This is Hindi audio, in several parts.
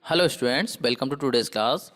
Hello students, welcome to today's class.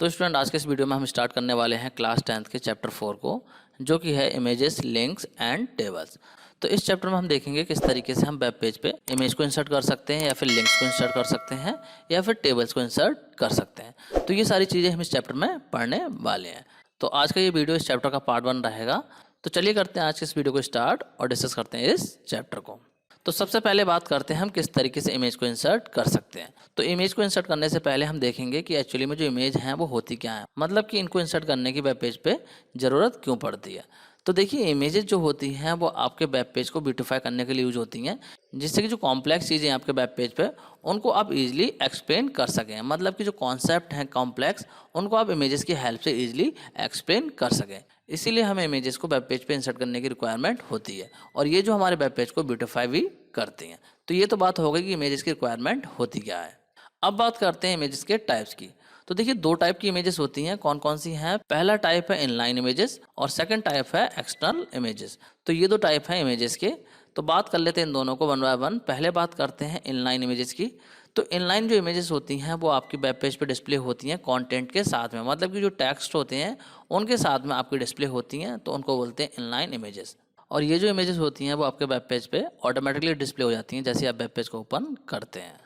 तो स्टूडेंट, आज के इस वीडियो में हम स्टार्ट करने वाले हैं क्लास 10th के चैप्टर 4 को, जो कि है इमेजेस, लिंक्स एंड टेबल्स। तो इस चैप्टर में हम देखेंगे किस तरीके से हम वेब पेज पे इमेज को इंसर्ट कर सकते हैं, या फिर लिंक्स को इंसर्ट कर सकते हैं, या फिर टेबल्स को इंसर्ट कर सकते हैं। तो ये सारी चीज़ें हम इस चैप्टर में पढ़ने वाले हैं। तो आज का ये वीडियो इस चैप्टर का पार्ट 1 रहेगा। तो चलिए करते हैं आज के इस वीडियो को स्टार्ट और डिस्कस करते हैं इस चैप्टर को। तो सबसे पहले बात करते हैं हम किस तरीके से इमेज को इंसर्ट कर सकते हैं। तो इमेज को इंसर्ट करने से पहले हम देखेंगे कि एक्चुअली में जो इमेज हैं वो होती क्या है, मतलब कि इनको इंसर्ट करने की वेब पेज पे ज़रूरत क्यों पड़ती है। तो देखिए, इमेजेस जो होती हैं वो आपके वेब पेज को ब्यूटीफाई करने के लिए यूज होती हैं, जिससे कि जो कॉम्प्लेक्स चीज़ें हैं आपके वेब पेज पे उनको आप इजीली एक्सप्लेन कर सकें। मतलब कि जो कॉन्सेप्ट हैं कॉम्प्लेक्स, उनको आप इमेजेस की हेल्प से इजीली एक्सप्लेन कर सकें। इसीलिए हमें इमेजेस को वेब पेज पे इंसर्ट करने की रिक्वायरमेंट होती है, और ये जो हमारे वेब पेज को ब्यूटीफाई भी करती हैं। तो ये तो बात हो गई कि इमेजेस की रिक्वायरमेंट होती क्या है। अब बात करते हैं इमेजेस के टाइप्स की। तो देखिए, दो टाइप की इमेजेस होती हैं। कौन कौन सी हैं? पहला टाइप है इनलाइन इमेजेस और सेकंड टाइप है एक्सटर्नल इमेजेस। तो ये दो टाइप हैं इमेजेस के। तो बात कर लेते हैं इन दोनों को वन बाय वन। पहले बात करते हैं इनलाइन इमेजेस की। तो इनलाइन जो इमेजेस होती हैं वो आपकी वेब पेज पे डिस्प्ले होती हैं कंटेंट के साथ में, मतलब कि जो टेक्स्ट होते हैं उनके साथ में आपकी डिस्प्ले होती हैं, तो उनको बोलते हैं इनलाइन इमेजेस। और ये जो इमेजेस होती हैं वो आपके वेब पेज पे ऑटोमेटिकली डिस्प्ले हो जाती हैं जैसे आप वेब पेज को ओपन करते हैं।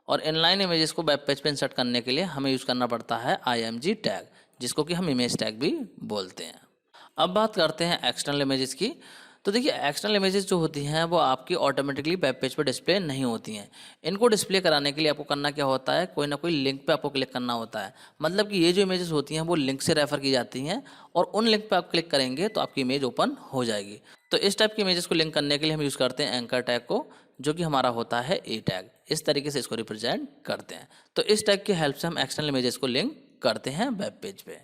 और इनलाइन इमेजेस को वेब पेज पे इंसर्ट करने के लिए हमें यूज़ करना पड़ता है IMG टैग, जिसको कि हम इमेज टैग भी बोलते हैं। अब बात करते हैं एक्सटर्नल इमेजेस की। तो देखिए, एक्सटर्नल इमेजेस जो होती हैं वो आपकी ऑटोमेटिकली वेब पेज पर डिस्प्ले नहीं होती हैं। इनको डिस्प्ले कराने के लिए आपको करना क्या होता है, कोई ना कोई लिंक पे आपको क्लिक करना होता है। मतलब कि ये जो इमेजेस होती हैं वो लिंक से रेफर की जाती हैं, और उन लिंक पे आप क्लिक करेंगे तो आपकी इमेज ओपन हो जाएगी। तो इस टाइप की इमेजेस को लिंक करने के लिए हम यूज़ करते हैं एंकर टैग को, जो कि हमारा होता है ए टैग। इस तरीके से इसको रिप्रेजेंट करते हैं। तो इस टैग की हेल्प से हम एक्सटर्नल इमेजेस को लिंक करते हैं वेब पेज पे।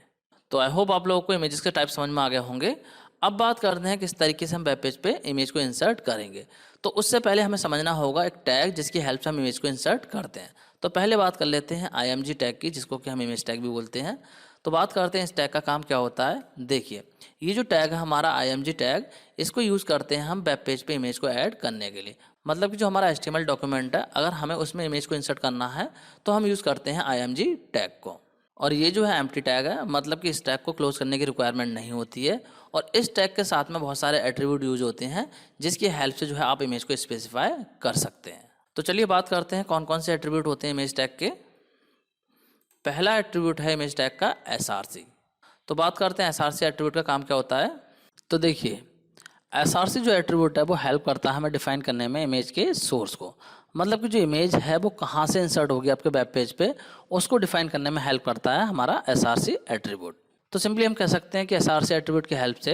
तो आई होप आप लोगों को इमेजेस के टाइप समझ में आ गए होंगे। अब बात करते हैं किस तरीके से हम वेब पेज पे इमेज को इंसर्ट करेंगे। तो उससे पहले हमें समझना होगा एक टैग जिसकी हेल्प से हम इमेज को इंसर्ट करते हैं। तो पहले बात कर लेते हैं IMG टैग की, जिसको कि हम इमेज टैग भी बोलते हैं। तो बात करते हैं इस टैग का काम क्या होता है। देखिए, ये जो टैग है हमारा IMG टैग, इसको यूज़ करते हैं हम वेब पेज पे इमेज को ऐड करने के लिए। मतलब कि जो हमारा HTML डॉक्यूमेंट है, अगर हमें उसमें इमेज को इंसर्ट करना है तो हम यूज़ करते हैं IMG टैग को। और ये जो है एम्प्टी टैग है, मतलब कि इस टैग को क्लोज करने की रिक्वायरमेंट नहीं होती है। और इस टैग के साथ में बहुत सारे एट्रीब्यूट यूज होते हैं, जिसकी हेल्प से जो है आप इमेज को स्पेसिफाई कर सकते हैं। तो चलिए बात करते हैं कौन कौन से एट्रीब्यूट होते हैं इमेज टैग के। पहला एट्रीब्यूट है इमेज टैग का SRC। तो बात करते हैं SRC एट्रीब्यूट का काम क्या होता है। तो देखिए, SRC जो एट्रीब्यूट है वो हेल्प करता है हमें डिफाइन करने में इमेज के सोर्स को। मतलब कि जो इमेज है वो कहाँ से इंसर्ट होगी आपके वेब पेज पे, उसको डिफाइन करने में हेल्प करता है हमारा SRC एट्रीब्यूट। तो सिंपली हम कह सकते हैं कि SRC एट्रीब्यूट की हेल्प से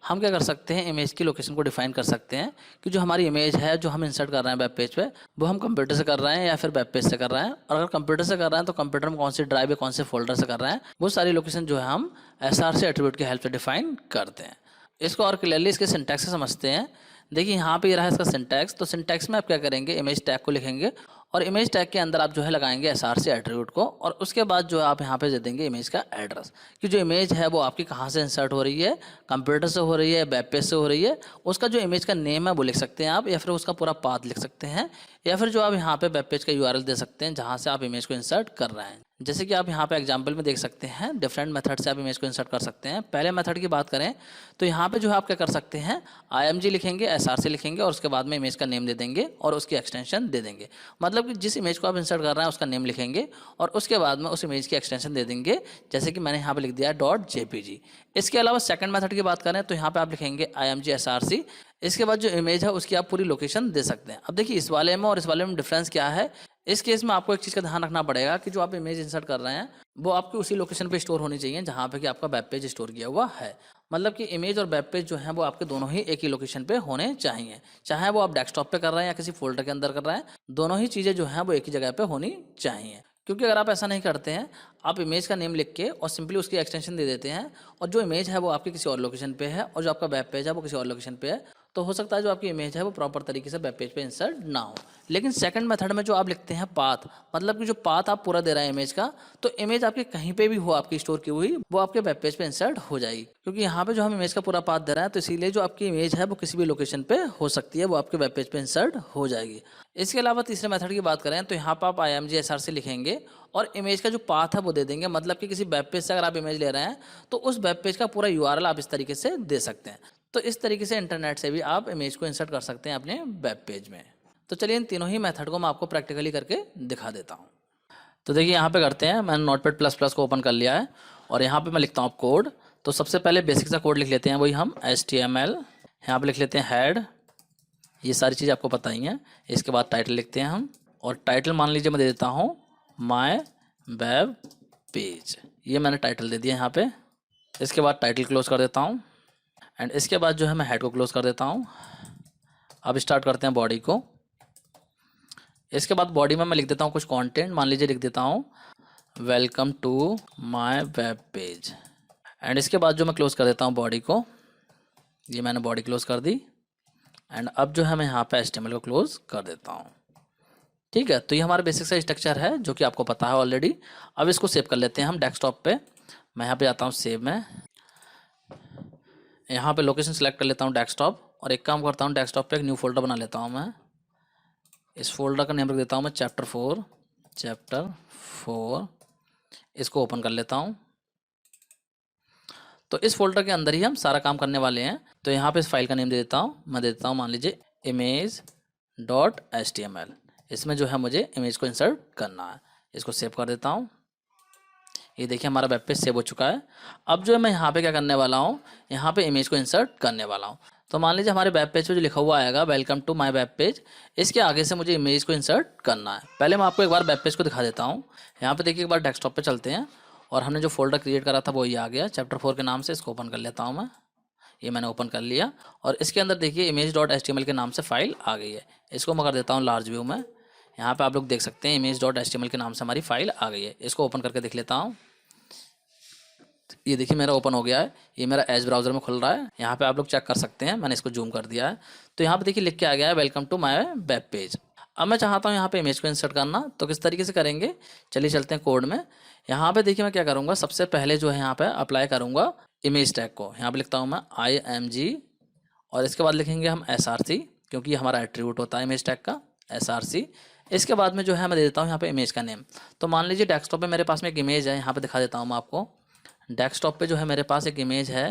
हम क्या कर सकते हैं, इमेज की लोकेशन को डिफाइन कर सकते हैं कि जो हमारी इमेज है जो हम इंसर्ट कर रहे हैं वेब पेज पे, वो हम कंप्यूटर से कर रहे हैं या फिर वेब पेज से कर रहे हैं। और अगर कंप्यूटर से कर रहे हैं तो कंप्यूटर में कौन सी ड्राइव या कौन से फोल्डर से कर रहे हैं, वो सारी लोकेशन जो है हम SRC एट्रीब्यूट की हेल्प से डिफाइन करते हैं। इसको और क्लियरली इसके सिंटैक्स से समझते हैं। देखिए, यहाँ पे ये रहा इसका सिंटैक्स। तो सिंटैक्स में आप क्या करेंगे, इमेज टैग को लिखेंगे, और इमेज टैग के अंदर आप जो है लगाएंगे SRC एट्रीब्यूट को, और उसके बाद जो है आप यहाँ पे दे देंगे इमेज का एड्रेस, कि जो इमेज है वो आपकी कहाँ से इंसर्ट हो रही है, कंप्यूटर से हो रही है, वेब पेज से हो रही है। उसका जो इमेज का नेम है वो लिख सकते हैं आप, या फिर उसका पूरा पाथ लिख सकते हैं, या फिर जो आप यहाँ पे वेब पेज का URL दे सकते हैं जहाँ से आप इमेज को इंसर्ट कर रहे हैं। जैसे कि आप यहाँ पे एग्जांपल में देख सकते हैं, डिफरेंट मेथड से आप इमेज को इंसर्ट कर सकते हैं। पहले मेथड की बात करें तो यहाँ पे जो है आप क्या कर सकते हैं, IMG लिखेंगे, SRC लिखेंगे, और उसके बाद में इमेज का नेम दे देंगे और उसकी एक्सटेंशन दे देंगे। मतलब कि जिस इमेज को आप इंसर्ट कर रहे हैं उसका नेम लिखेंगे, और उसके बाद में उस इमेज की एक्सटेंशन दे देंगे, जैसे कि मैंने यहाँ पे लिख दिया .jpg। इसके अलावा सेकंड मेथड की बात करें तो यहाँ पे आप लिखेंगे IMG SRC। इसके बाद जो इमेज है उसकी आप पूरी लोकेशन दे सकते हैं। अब देखिए, इस वाले में और इस वाले में डिफरेंस क्या है। इस केस में आपको एक चीज़ का ध्यान रखना पड़ेगा कि जो आप इमेज इंसर्ट कर रहे हैं वो आपकी उसी लोकेशन पे स्टोर होनी चाहिए जहाँ पे कि आपका वेब पेज स्टोर किया हुआ है। मतलब कि इमेज और वेब पेज जो है वो आपके दोनों ही एक ही लोकेशन पे होने चाहिए, चाहे वो आप डेस्कटॉप पे कर रहे हैं या किसी फोल्डर के अंदर कर रहे हैं, दोनों ही चीज़ें जो हैं वो एक ही जगह पे होनी चाहिए। क्योंकि अगर आप ऐसा नहीं करते हैं, आप इमेज का नेम लिख के और सिंपली उसकी एक्सटेंशन दे देते हैं, और जो इमेज है वो आपकी किसी और लोकेशन पे है और जो आपका वेब पेज है वो किसी और लोकेशन पे है, तो हो सकता है जो आपकी इमेज है वो प्रॉपर तरीके से वेब पेज पे इंसर्ट ना हो। लेकिन सेकंड मेथड में जो आप लिखते हैं पाथ, मतलब कि जो पाथ आप पूरा दे रहे हैं इमेज का, तो इमेज आपके कहीं पे भी हो आपकी स्टोर की हुई, वो आपके वेब पेज पे इंसर्ट हो जाएगी। क्योंकि यहाँ पे जो हम इमेज का पूरा पाथ दे रहे हैं, तो इसीलिए जो आपकी इमेज है वो किसी भी लोकेशन पे हो सकती है, वो आपके वेब पेज पे इंसर्ट हो जाएगी। इसके अलावा तीसरे मेथड की बात करें तो यहाँ पर आप img लिखेंगे और इमेज का जो पाथ है वो दे देंगे। मतलब कि किसी वेब पेज से अगर आप इमेज ले रहे हैं तो उस वेब पेज का पूरा URL आप इस तरीके से दे सकते हैं। तो इस तरीके से इंटरनेट से भी आप इमेज को इंसर्ट कर सकते हैं अपने वेब पेज में। तो चलिए इन तीनों ही मेथड को मैं आपको प्रैक्टिकली करके दिखा देता हूँ। तो देखिए यहाँ पे करते हैं, मैंने नोटपैड प्लस प्लस को ओपन कर लिया है और यहाँ पे मैं लिखता हूँ कोड। तो सबसे पहले बेसिक सा कोड लिख लेते हैं, वही हम HTML, यहाँ पे लिख लेते हैं हेड, ये सारी चीज़ आपको पता ही है। इसके बाद टाइटल लिखते हैं हम, और टाइटल मान लीजिए मैं दे देता हूँ माय वेब पेज, ये मैंने टाइटल दे दिया यहाँ पे। इसके बाद टाइटल क्लोज कर देता हूँ एंड इसके बाद जो है मैं हेड को क्लोज कर देता हूँ। अब स्टार्ट करते हैं बॉडी को। इसके बाद बॉडी में मैं लिख देता हूँ कुछ कंटेंट, मान लीजिए लिख देता हूँ welcome to my web page and इसके बाद जो मैं क्लोज कर देता हूँ बॉडी को, ये मैंने बॉडी क्लोज कर दी एंड अब जो है मैं यहाँ पे HTML को क्लोज कर देता हूँ। ठीक है, तो ये हमारा बेसिक सा स्ट्रक्चर है जो कि आपको पता है ऑलरेडी। अब इसको सेव कर लेते हैं हम डेस्कटॉप पे। मैं यहाँ पे जाता हूँ सेव में, यहाँ पे लोकेशन सेलेक्ट कर लेता हूँ डेस्कटॉप, और एक काम करता हूँ डेस्कटॉप पे एक न्यू फोल्डर बना लेता हूँ मैं। इस फोल्डर का नेम रख देता हूँ मैं चैप्टर 4। इसको ओपन कर लेता हूँ। तो इस फोल्डर के अंदर ही हम सारा काम करने वाले हैं। तो यहाँ पे इस फाइल का नेम दे देता हूँ, मैं दे देता हूँ मान लीजिए image.html। इसमें जो है मुझे इमेज को इंसर्ट करना है। इसको सेव कर देता हूँ। ये देखिए हमारा वेब पेज सेव हो चुका है। अब जो है मैं यहाँ पे क्या करने वाला हूँ, यहाँ पे इमेज को इंसर्ट करने वाला हूँ। तो मान लीजिए हमारे वेब पेज पे जो लिखा हुआ आएगा welcome to my web page, इसके आगे से मुझे इमेज को इंसर्ट करना है। पहले मैं आपको एक बार वेब पेज को दिखा देता हूँ। यहाँ पे देखिए एक बार डेस्कटॉप पे चलते हैं और हमने जो फोल्डर क्रिएट करा था वो ये आ गया चैप्टर 4 के नाम से। इसको ओपन कर लेता हूँ मैं, ये मैंने ओपन कर लिया और इसके अंदर देखिए image.html के नाम से फाइल आ गई है। इसको मैं कर देता हूँ लार्ज व्यू में। यहाँ पे आप लोग देख सकते हैं image.html के नाम से हमारी फाइल आ गई है। इसको ओपन करके देख लेता हूँ। ये देखिए मेरा ओपन हो गया है, ये मेरा एज ब्राउजर में खुल रहा है। यहाँ पे आप लोग चेक कर सकते हैं, मैंने इसको जूम कर दिया है। तो यहाँ पे देखिए लिख के आ गया है welcome to my web page. अब मैं चाहता हूँ यहाँ पे इमेज को इंसर्ट करना, तो किस तरीके से करेंगे, चलिए चलते हैं कोड में। यहाँ पे देखिए मैं क्या करूँगा, सबसे पहले जो है यहाँ पे अप्लाई करूँगा इमेज टैग को। यहाँ पे लिखता हूँ मैं img और इसके बाद लिखेंगे हम src, क्योंकि ये हमारा एट्रीब्यूट होता है इमेज टैग का src। इसके बाद में जो है मैं दे देता हूँ यहाँ पे इमेज का नेम। तो मान लीजिए डेस्कटॉप पे मेरे पास में एक इमेज है, यहाँ पे दिखा देता हूँ मैं आपको। डेस्कटॉप पे जो है मेरे पास एक इमेज है,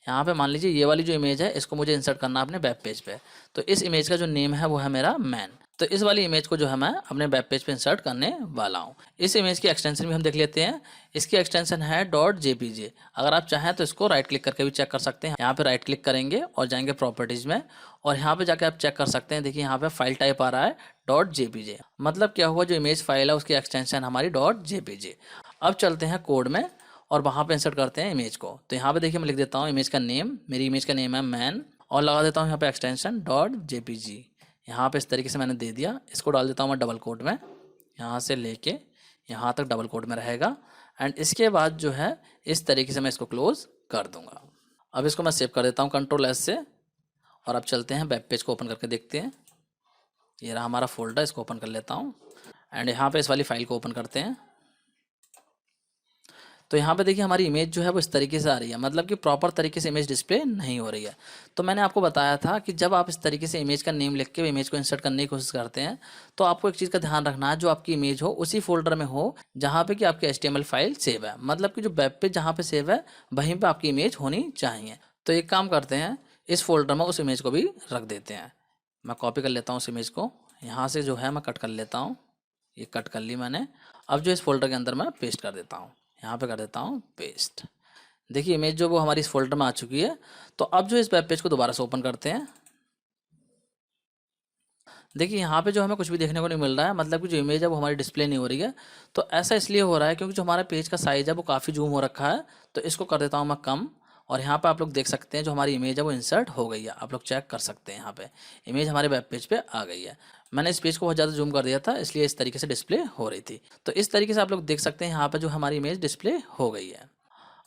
यहाँ पे मान लीजिए ये वाली जो इमेज है इसको मुझे इंसर्ट करना है अपने वेब पेज पे। तो इस इमेज का जो नेम है वो है मेरा मैन। तो इस वाली इमेज को जो है मैं अपने वेब पेज पे इंसर्ट करने वाला हूँ। इस इमेज की एक्सटेंशन भी हम देख लेते हैं। इसकी एक्सटेंशन है .jpg। अगर आप चाहें तो इसको राइट क्लिक करके भी चेक कर सकते हैं। यहाँ पे राइट क्लिक करेंगे और जाएंगे प्रॉपर्टीज में, और यहाँ पे जाके आप चेक कर सकते हैं। देखिए यहाँ पे फाइल टाइप आ रहा है .jpg, मतलब क्या हुआ, जो इमेज फाइल है उसकी एक्सटेंशन हमारी .jpg। अब चलते हैं कोड में और वहाँ पे इंसर्ट करते हैं इमेज को। तो यहाँ पे देखिए मैं लिख देता हूँ इमेज का नेम, मेरी इमेज का नेम है मैन, और लगा देता हूँ यहाँ पे एक्सटेंशन .jpg। यहाँ पे इस तरीके से मैंने दे दिया। इसको डाल देता हूँ मैं डबल कोट में, यहाँ से लेके यहाँ तक डबल कोट में रहेगा। एंड इसके बाद जो है इस तरीके से मैं इसको क्लोज कर दूंगा। अब इसको मैं सेव कर देता हूँ Ctrl+S से, और अब चलते हैं वेब पेज को ओपन करके देखते हैं। ये रहा हमारा फोल्डर, इसको ओपन कर लेता हूँ एंड यहाँ पे इस वाली फाइल को ओपन करते हैं। तो यहाँ पे देखिए हमारी इमेज जो है वो इस तरीके से आ रही है, मतलब कि प्रॉपर तरीके से इमेज डिस्प्ले नहीं हो रही है। तो मैंने आपको बताया था कि जब आप इस तरीके से इमेज का नेम लिख के इमेज को इंसर्ट करने की कोशिश करते हैं तो आपको एक चीज़ का ध्यान रखना है, जो आपकी इमेज हो उसी फोल्डर में हो जहाँ पे कि आपकी HTML फाइल सेव है। मतलब कि जो वेब पेज जहाँ पे सेव है वहीं पर आपकी इमेज होनी चाहिए। तो एक काम करते हैं, इस फोल्डर में उस इमेज को भी रख देते हैं। मैं कॉपी कर लेता हूँ उस इमेज को, यहाँ से जो है मैं कट कर लेता हूँ। ये कट कर ली मैंने। अब जो इस फोल्डर के अंदर मैं पेस्ट कर देता हूँ, यहाँ पे कर देता हूँ पेस्ट। देखिए इमेज जो वो हमारी इस फोल्डर में आ चुकी है। तो अब जो इस वेब पेज को दोबारा से ओपन करते हैं, देखिए यहाँ पे जो हमें कुछ भी देखने को नहीं मिल रहा है, मतलब कि जो इमेज है वो हमारी डिस्प्ले नहीं हो रही है। तो ऐसा इसलिए हो रहा है क्योंकि जो हमारा पेज का साइज है वो काफ़ी जूम हो रखा है। तो इसको कर देता हूँ मैं कम, और यहाँ पे आप लोग देख सकते हैं जो हमारी इमेज है वो इंसर्ट हो गई है। आप लोग चेक कर सकते हैं, यहाँ पे इमेज हमारे वेब पेज पे आ गई है। मैंने इस पेज को बहुत ज़्यादा जूम कर दिया था, इसलिए इस तरीके से डिस्प्ले हो रही थी। तो इस तरीके से आप लोग देख सकते हैं यहाँ पे जो हमारी इमेज डिस्प्ले हो गई है।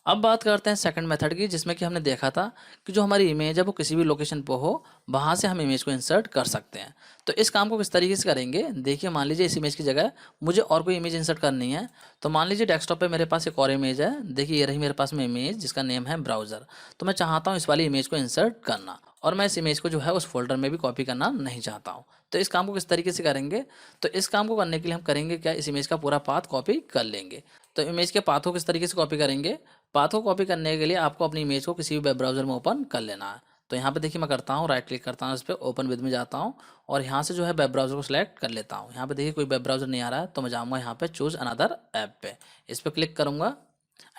अब बात करते हैं सेकंड मेथड की, जिसमें कि हमने देखा था कि जो हमारी इमेज है वो किसी भी लोकेशन पर हो, वहाँ से हम इमेज को इंसर्ट कर सकते हैं। तो इस काम को किस तरीके से करेंगे, देखिए मान लीजिए इस इमेज की जगह मुझे और कोई इमेज इंसर्ट करनी है। तो मान लीजिए डेस्कटॉप पे मेरे पास एक और इमेज है, देखिए ये रही मेरे पास में इमेज जिसका नेम है ब्राउज़र। तो मैं चाहता हूँ इस वाली इमेज को इंसर्ट करना, और मैं इस इमेज को जो है उस फोल्डर में भी कॉपी करना नहीं चाहता हूँ। तो इस काम को किस तरीके से करेंगे, तो इस काम को करने के लिए हम करेंगे क्या, इस इमेज का पूरा पाथ कॉपी कर लेंगे। तो इमेज के पाथ को किस तरीके से कॉपी करेंगे, पाथ को कॉपी करने के लिए आपको अपनी इमेज को किसी भी वेब ब्राउज़र में ओपन कर लेना है। तो यहाँ पे देखिए मैं करता हूँ, राइट क्लिक करता हूँ इस पर, ओपन विद में जाता हूँ और यहाँ से जो है वेब ब्राउज़र को सिलेक्ट कर लेता हूँ। यहाँ पे देखिए कोई वेब ब्राउज़र नहीं आ रहा है, तो मैं जाऊँगा यहाँ पे चूज़ अनदर ऐप पे, इस पर क्लिक करूँगा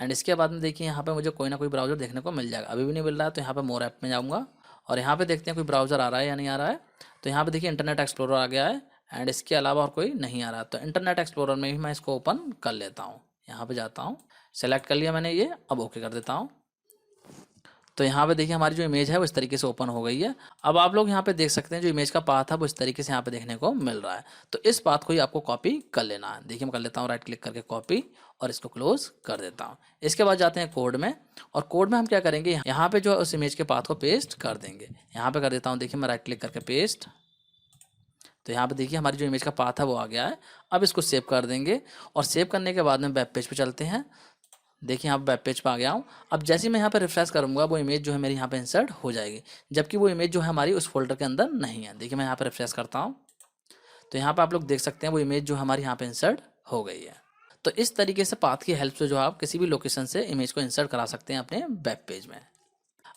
एंड इसके बाद में देखिए यहाँ पे मुझे कोई ना कोई ब्राउज़र देखने को मिल जाएगा। अभी भी नहीं मिल रहा है तो यहाँ पे मोर ऐप में जाऊँगा और यहाँ पे देखते हैं कोई ब्राउज़र आ रहा है या नहीं आ रहा है। तो यहाँ पे देखिए इंटरनेट एक्सप्लोरर आ गया है एंड इसके अलावा और कोई नहीं आ रहा। तो इंटरनेट एक्सप्लोरर में भी मैं इसको ओपन कर लेता हूँ। यहाँ पे जाता हूँ, सेलेक्ट कर लिया मैंने ये, अब ओके कर देता हूँ। तो यहाँ पे देखिए हमारी जो इमेज है वो इस तरीके से ओपन हो गई है। अब आप लोग यहाँ पे देख सकते हैं जो इमेज का पाथ है वो इस तरीके से यहाँ पे देखने को मिल रहा है। तो इस पाथ को ही आपको कॉपी कर लेना है। देखिए मैं कर लेता हूँ राइट क्लिक करके कॉपी और इसको क्लोज कर देता हूँ। इसके बाद जाते हैं कोड में, और कोड में हम क्या करेंगे, यहाँ पे जो है उस इमेज के पाथ को पेस्ट कर देंगे। यहाँ पे कर देता हूँ, देखिए मैं राइट क्लिक करके पेस्ट। तो यहाँ पे देखिए हमारी जो इमेज का पाथ है वो आ गया है। अब इसको सेव कर देंगे और सेव करने के बाद में वेब पेज पे चलते हैं। देखिए यहाँ वेब पेज पे आ गया हूँ। अब जैसे ही मैं यहाँ पे रिफ्रेश करूँगा वो इमेज जो है मेरी यहाँ पे इंसर्ट हो जाएगी, जबकि वो इमेज जो है हमारी उस फोल्डर के अंदर नहीं है। देखिए मैं यहाँ पे रिफ्रेश करता हूँ तो यहाँ पे आप लोग देख सकते हैं वो इमेज जो हमारी यहाँ पे इंसर्ट हो गई है। तो इस तरीके से पाथ की हेल्प से जो आप किसी भी लोकेशन से इमेज को इंसर्ट करा सकते हैं अपने वेब पेज में।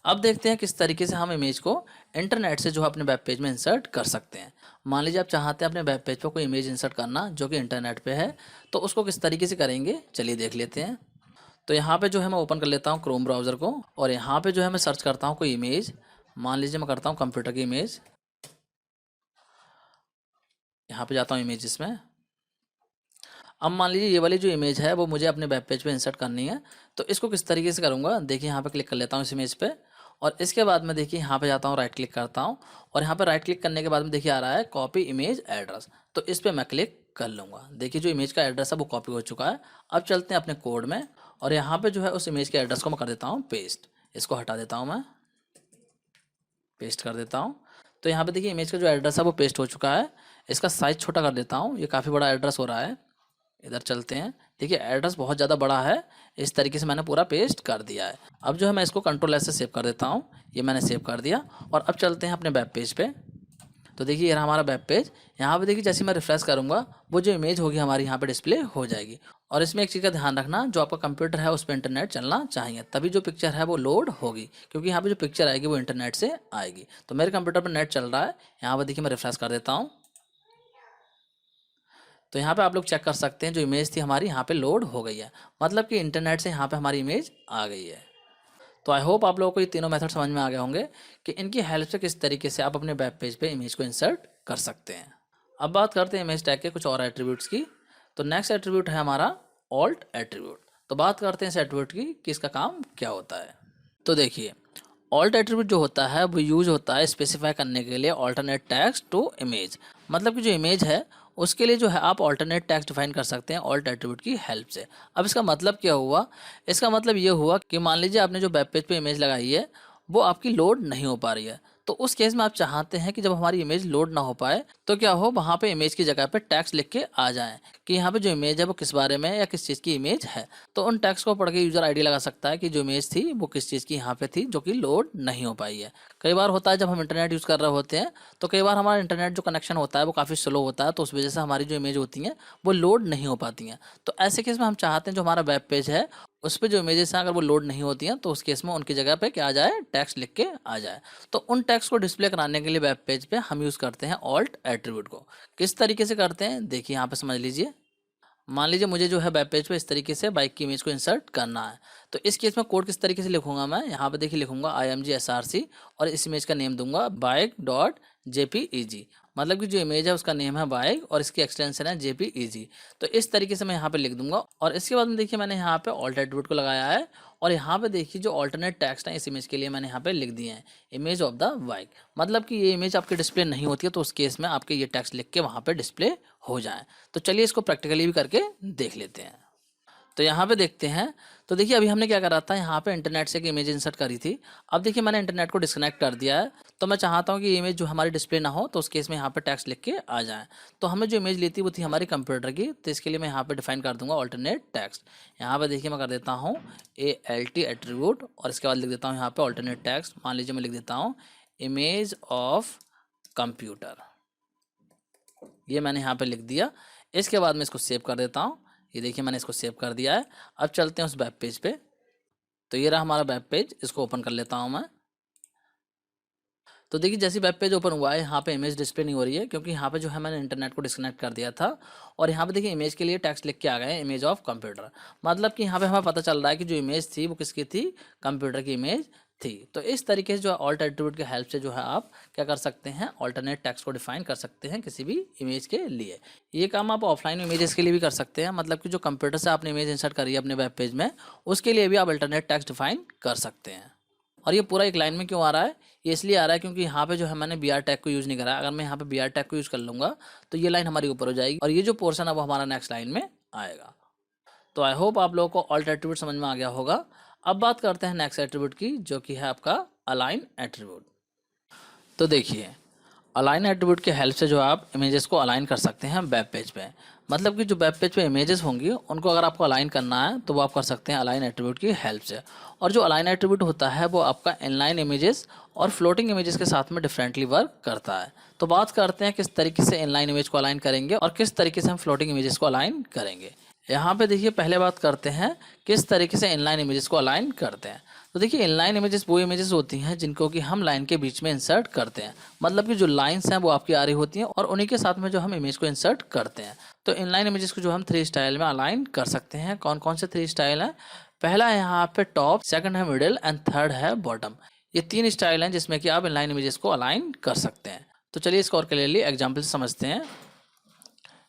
अब देखते हैं किस तरीके से हम इमेज को इंटरनेट से जो है अपने वेब पेज में इंसर्ट कर सकते हैं। मान लीजिए आप चाहते हैं अपने वेब पेज पर कोई इमेज इंसर्ट करना जो कि इंटरनेट पे है, तो उसको किस तरीके से करेंगे चलिए देख लेते हैं। तो यहाँ पे जो है मैं ओपन कर लेता हूँ क्रोम ब्राउज़र को और यहाँ पे जो है मैं सर्च करता हूँ कोई इमेज। मान लीजिए मैं करता हूँ कंप्यूटर की इमेज, यहाँ पे जाता हूँ इमेजेस में। अब मान लीजिए ये वाली जो इमेज है वो मुझे अपने वेब पेज पे इंसर्ट करनी है। तो इसको किस तरीके से करूँगा, देखिए यहाँ पे क्लिक कर लेता हूँ इस इमेज पे और इसके बाद में देखिए यहाँ पे जाता हूँ, राइट क्लिक करता हूँ और यहाँ पे राइट क्लिक करने के बाद में देखिए आ रहा है कॉपी इमेज एड्रेस। तो इस पर मैं क्लिक कर लूँगा। देखिए जो इमेज का एड्रेस है वो कॉपी हो चुका है। अब चलते हैं अपने कोड में और यहाँ पे जो है उस इमेज के एड्रेस को मैं कर देता हूँ पेस्ट। इसको हटा देता हूँ, मैं पेस्ट कर देता हूँ। तो यहाँ पे देखिए इमेज का जो एड्रेस है वो पेस्ट हो चुका है। इसका साइज़ छोटा कर देता हूँ, ये काफ़ी बड़ा एड्रेस हो रहा है। इधर चलते हैं, देखिए एड्रेस बहुत ज़्यादा बड़ा है। इस तरीके से मैंने पूरा पेस्ट कर दिया है। अब जो है मैं इसको कंट्रोल एस से सेव कर देता हूँ। ये मैंने सेव कर दिया और अब चलते हैं अपने वेब पेज पे। तो देखिए ये रहा हमारा वेब पेज। यहाँ पे देखिए जैसे मैं रिफ्रेश करूँगा वो जो इमेज होगी हमारी यहाँ पे डिस्प्ले हो जाएगी। और इसमें एक चीज़ का ध्यान रखना, जो आपका कंप्यूटर है उस पर इंटरनेट चलना चाहिए, तभी जो पिक्चर है वो लोड होगी, क्योंकि यहाँ पे जो पिक्चर आएगी वो इंटरनेट से आएगी। तो मेरे कंप्यूटर पर नेट चल रहा है। यहाँ पर देखिए मैं रिफ्रेश कर देता हूँ। तो यहाँ पे आप लोग चेक कर सकते हैं जो इमेज थी हमारी यहाँ पे लोड हो गई है, मतलब कि इंटरनेट से यहाँ पे हमारी इमेज आ गई है। तो आई होप आप लोगों को ये तीनों मेथड समझ में आ गए होंगे कि इनकी हेल्प से किस तरीके से आप अपने वेब पेज पे इमेज को इंसर्ट कर सकते हैं। अब बात करते हैं इमेज टैग के कुछ और एट्रीब्यूट्स की। तो नेक्स्ट एट्रीब्यूट है हमारा ऑल्ट एट्रीब्यूट। तो बात करते हैं इस एट्रीब्यूट की कि इसका काम क्या होता है। तो देखिए ऑल्ट एट्रीब्यूट जो होता है वो यूज होता है स्पेसिफाई करने के लिए ऑल्टरनेट टैग्स टू इमेज। मतलब कि जो इमेज है उसके लिए जो है आप ऑल्टरनेट टैग्स डिफाइन कर सकते हैं ऑल्ट एट्रीब्यूट की हेल्प से। अब इसका मतलब क्या हुआ, इसका मतलब ये हुआ कि मान लीजिए आपने जो वेब पेज पे इमेज लगाई है वो आपकी लोड नहीं हो पा रही है। तो उस केस में आप चाहते हैं कि जब हमारी इमेज लोड ना हो पाए तो क्या हो, वहाँ पे इमेज की जगह पे टैग्स लिख के आ जाएं कि यहाँ पे जो इमेज है वो किस बारे में या किस चीज़ की इमेज है। तो उन टैग्स को पढ़ के यूज़र आईडी लगा सकता है कि जो इमेज थी वो किस चीज़ की यहाँ पे थी जो कि लोड नहीं हो पाई है। कई बार होता है जब हम इंटरनेट यूज़ कर रहे होते हैं तो कई बार हमारा इंटरनेट जो कनेक्शन होता है वो काफ़ी स्लो होता है, तो उस वजह से हमारी जो इमेज होती हैं वो लोड नहीं हो पाती हैं। तो ऐसे केस में हम चाहते हैं जो हमारा वेब पेज है उस पर जो इमेजेस हैं अगर वो लोड नहीं होती हैं तो उस केस में उनकी जगह पे क्या आ जाए, टैक्स लिख के आ जाए। तो उन टैक्स को डिस्प्ले कराने के लिए वेब पेज पे हम यूज़ करते हैं ऑल्ट एट्रीब्यूट को। किस तरीके से करते हैं देखिए यहाँ पे समझ लीजिए। मान लीजिए मुझे जो है वेब पेज पे इस तरीके से बाइक की इमेज को इंसर्ट करना है। तो इस केस में कोड किस तरीके से लिखूंगा, मैं यहाँ पे देखिए लिखूंगा IMG SRC और इस इमेज का नेम दूंगा bike.jpeg। मतलब कि जो इमेज है उसका नेम है बाइक और इसकी एक्सटेंशन है JPEG। तो इस तरीके से मैं यहाँ पे लिख दूंगा और इसके बाद में देखिए मैंने यहाँ पे ऑल्ट एट्रीब्यूट को लगाया है और यहाँ पे देखिए जो ऑल्टरनेट टेक्स्ट है इस इमेज के लिए मैंने यहाँ पे लिख दिए हैं इमेज ऑफ द बाइक। मतलब कि ये इमेज आपके डिस्प्ले नहीं होती है तो उस केस में आपके ये टेक्स्ट लिख के वहाँ पे डिस्प्ले हो जाए। तो चलिए इसको प्रैक्टिकली भी करके देख लेते हैं। तो यहाँ पे देखते हैं। तो देखिए अभी हमने क्या करा था, यहाँ पे इंटरनेट से एक इमेज इंसर्ट करी थी। अब देखिए मैंने इंटरनेट को डिस्कनेक्ट कर दिया है, तो मैं चाहता हूँ कि इमेज जो हमारी डिस्प्ले ना हो, तो उस केस में यहाँ पे टेक्स्ट लिख के आ जाए। तो हमें जो इमेज ली थी वो थी हमारी कंप्यूटर की, तो इसके लिए मैं यहाँ पे डिफाइन कर दूंगा ऑल्टरनेट टेक्स्ट। यहाँ पे देखिए मैं कर देता हूँ ALT एट्रीब्यूट, और इसके बाद लिख देता हूँ यहाँ पे ऑल्टरनेट टेक्स्ट। मान लीजिए मैं लिख देता हूँ इमेज ऑफ कंप्यूटर, ये मैंने यहाँ पे लिख दिया। इसके बाद मैं इसको सेव कर देता हूँ। ये देखिए मैंने इसको सेव कर दिया है। अब चलते हैं उस वेब पेज पे। तो ये रहा हमारा वेब पेज, इसको ओपन कर लेता हूँ मैं। तो देखिए जैसे वेब पेज ओपन हुआ है, यहाँ पे इमेज डिस्प्ले नहीं हो रही है, क्योंकि यहाँ पे जो है मैंने इंटरनेट को डिस्कनेक्ट कर दिया था। और यहाँ पे देखिए इमेज के लिए टेक्स्ट लिख के आ गए हैं इमेज ऑफ कंप्यूटर। मतलब कि यहाँ पे हमें पता चल रहा है कि जो इमेज थी वो किसकी थी, कंप्यूटर की इमेज थी। तो इस तरीके से जो है ऑल्ट एट्रीब्यूट की हेल्प से जो है आप क्या कर सकते हैं, ऑल्टरनेट टेक्स्ट को डिफाइन कर सकते हैं किसी भी इमेज के लिए। ये काम आप ऑफलाइन इमेजेस के लिए भी कर सकते हैं, मतलब कि जो कंप्यूटर से आपने इमेज इंसर्ट करी है अपने वेब पेज में, उसके लिए भी आप अल्टरनेट टेक्स्ट डिफाइन कर सकते हैं। और ये पूरा एक लाइन में क्यों आ रहा है, ये इसलिए आ रहा है क्योंकि यहाँ पे जो है मैंने BR टैग को यूज़ नहीं करा है। अगर मैं यहाँ पे BR टैग को यूज़ कर लूँगा तो ये लाइन हमारी ऊपर हो जाएगी, और ये जो पोर्शन है वो हमारा नेक्स्ट लाइन में आएगा। तो आई होप आप लोगों को ऑल्ट एट्रीब्यूट समझ में आ गया होगा। अब बात करते हैं नेक्स्ट एट्रीब्यूट की, जो कि है आपका अलाइन एट्रीब्यूट। तो देखिए अलाइन एट्रीब्यूट की हेल्प से जो आप इमेजेस को अलाइन कर सकते हैं वेब पेज पे। मतलब कि जो वेब पेज पे इमेजेस होंगी उनको अगर आपको अलाइन करना है तो वो आप कर सकते हैं अलाइन एट्रीब्यूट की हेल्प से। और जो अलाइन एट्रीब्यूट होता है वो आपका इनलाइन इमेजेस और फ्लोटिंग इमेजेस के साथ में डिफरेंटली वर्क करता है। तो बात करते हैं किस तरीके से इनलाइन इमेज को अलाइन करेंगे और किस तरीके से हम फ्लोटिंग इमेजेस को अलाइन करेंगे। यहाँ पे देखिए पहले बात करते हैं किस तरीके से इनलाइन इमेजेस को अलाइन करते हैं। तो देखिए इनलाइन इमेजेस वो इमेजेस होती हैं जिनको कि हम लाइन के बीच में इंसर्ट करते हैं। मतलब कि जो लाइंस हैं वो आपकी आ रही होती हैं और उन्हीं के साथ में जो हम इमेज को इंसर्ट करते हैं। तो इनलाइन इमेजेस को जो हम 3 स्टाइल में अलाइन कर सकते हैं। कौन कौन से 3 स्टाइल हैं? पहला है यहाँ पे टॉप, सेकंड है मिडिल एंड थर्ड है बॉटम। ये 3 स्टाइल हैं जिसमें कि आप इनलाइन इमेजेस को अलाइन कर सकते हैं। तो चलिए इसको और क्लियरली एग्जाम्पल से समझते हैं।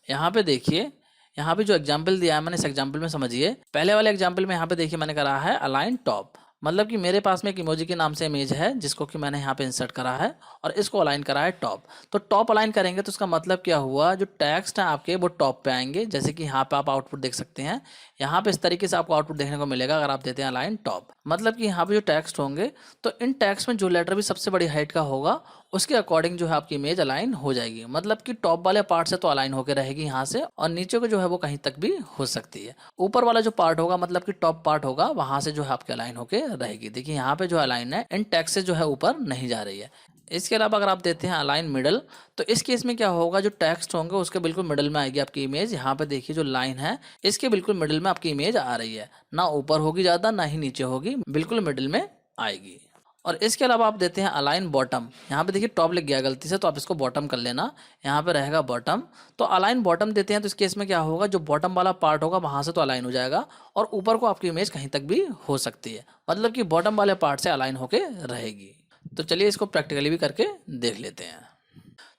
यहाँ पे देखिए, यहाँ पे जो एग्जाम्पल दिया है मैंने, इस एग्जाम्पल में समझिए। पहले वाले एग्जाम्पल में यहाँ पे देखिए मैंने करा है अलाइन टॉप। मतलब कि मेरे पास में एक इमोजी के नाम से इमेज है जिसको कि मैंने यहाँ पे इंसर्ट करा है और इसको अलाइन करा है टॉप। तो टॉप अलाइन करेंगे तो इसका मतलब क्या हुआ, जो टेक्स्ट है आपके वो टॉप पे आएंगे। जैसे कि यहाँ पे आप आउटपुट देख सकते हैं। यहाँ पे इस तरीके से आपको आउटपुट देखने को मिलेगा अगर आप देते हैं अलाइन टॉप। मतलब कि यहाँ पे जो टेक्स्ट होंगे तो इन टेक्स्ट में जो लेटर भी सबसे बड़ी हाइट का होगा उसके अकॉर्डिंग जो है आपकी इमेज अलाइन हो जाएगी। मतलब कि टॉप वाले पार्ट से तो अलाइन होकर रहेगी यहाँ से, और नीचे को जो है वो कहीं तक भी हो सकती है। ऊपर वाला जो पार्ट होगा मतलब कि टॉप पार्ट होगा, वहां से जो है आपके अलाइन होकर रहेगी। देखिए यहाँ पे जो अलाइन है इन टेक्स्ट से जो है ऊपर नहीं जा रही है। इसके अलावा अगर आप देते हैं अलाइन मिडल, तो इस केस में क्या होगा, जो टेक्स्ट होंगे उसके बिल्कुल मिडल में आएगी आपकी इमेज। यहाँ पे देखिए जो लाइन है इसके बिल्कुल मिडल में आपकी इमेज आ रही है, ना ऊपर होगी ज्यादा ना ही नीचे होगी, बिल्कुल मिडल में आएगी। और इसके अलावा आप देते हैं अलाइन बॉटम। यहाँ पे देखिए टॉप लिख गया गलती से, तो आप इसको बॉटम कर लेना, यहाँ पे रहेगा बॉटम। तो अलाइन बॉटम देते हैं तो इस केस में क्या होगा, जो बॉटम वाला पार्ट होगा वहां से तो अलाइन हो जाएगा और ऊपर को आपकी इमेज कहीं तक भी हो सकती है। मतलब कि बॉटम वाले पार्ट से अलाइन होके रहेगी। तो चलिए इसको प्रैक्टिकली भी करके देख लेते हैं।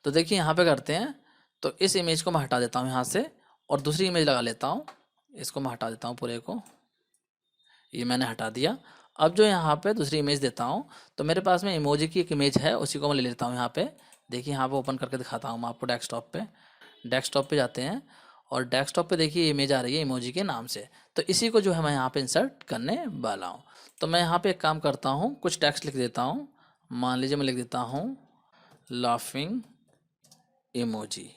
तो देखिए यहाँ पे करते हैं। तो इस इमेज को मैं हटा देता हूँ यहाँ से और दूसरी इमेज लगा लेता हूँ। इसको मैं हटा देता हूँ पूरे को, ये मैंने हटा दिया। अब जो यहाँ पे दूसरी इमेज देता हूँ, तो मेरे पास में इमोजी की एक इमेज है, उसी को मैं ले लेता हूँ यहाँ पे। देखिए यहाँ पे ओपन करके दिखाता हूँ मैं आपको डेस्कटॉप पे। डेस्कटॉप पे जाते हैं और डेस्कटॉप पे देखिए इमेज आ रही है इमोजी के नाम से। तो इसी को जो है मैं यहाँ पे इंसर्ट करने वाला हूँ। तो मैं यहाँ पे एक काम करता हूँ, कुछ टेक्स्ट लिख देता हूँ। मान लीजिए मैं लिख देता हूँ लाफिंग इमोजी,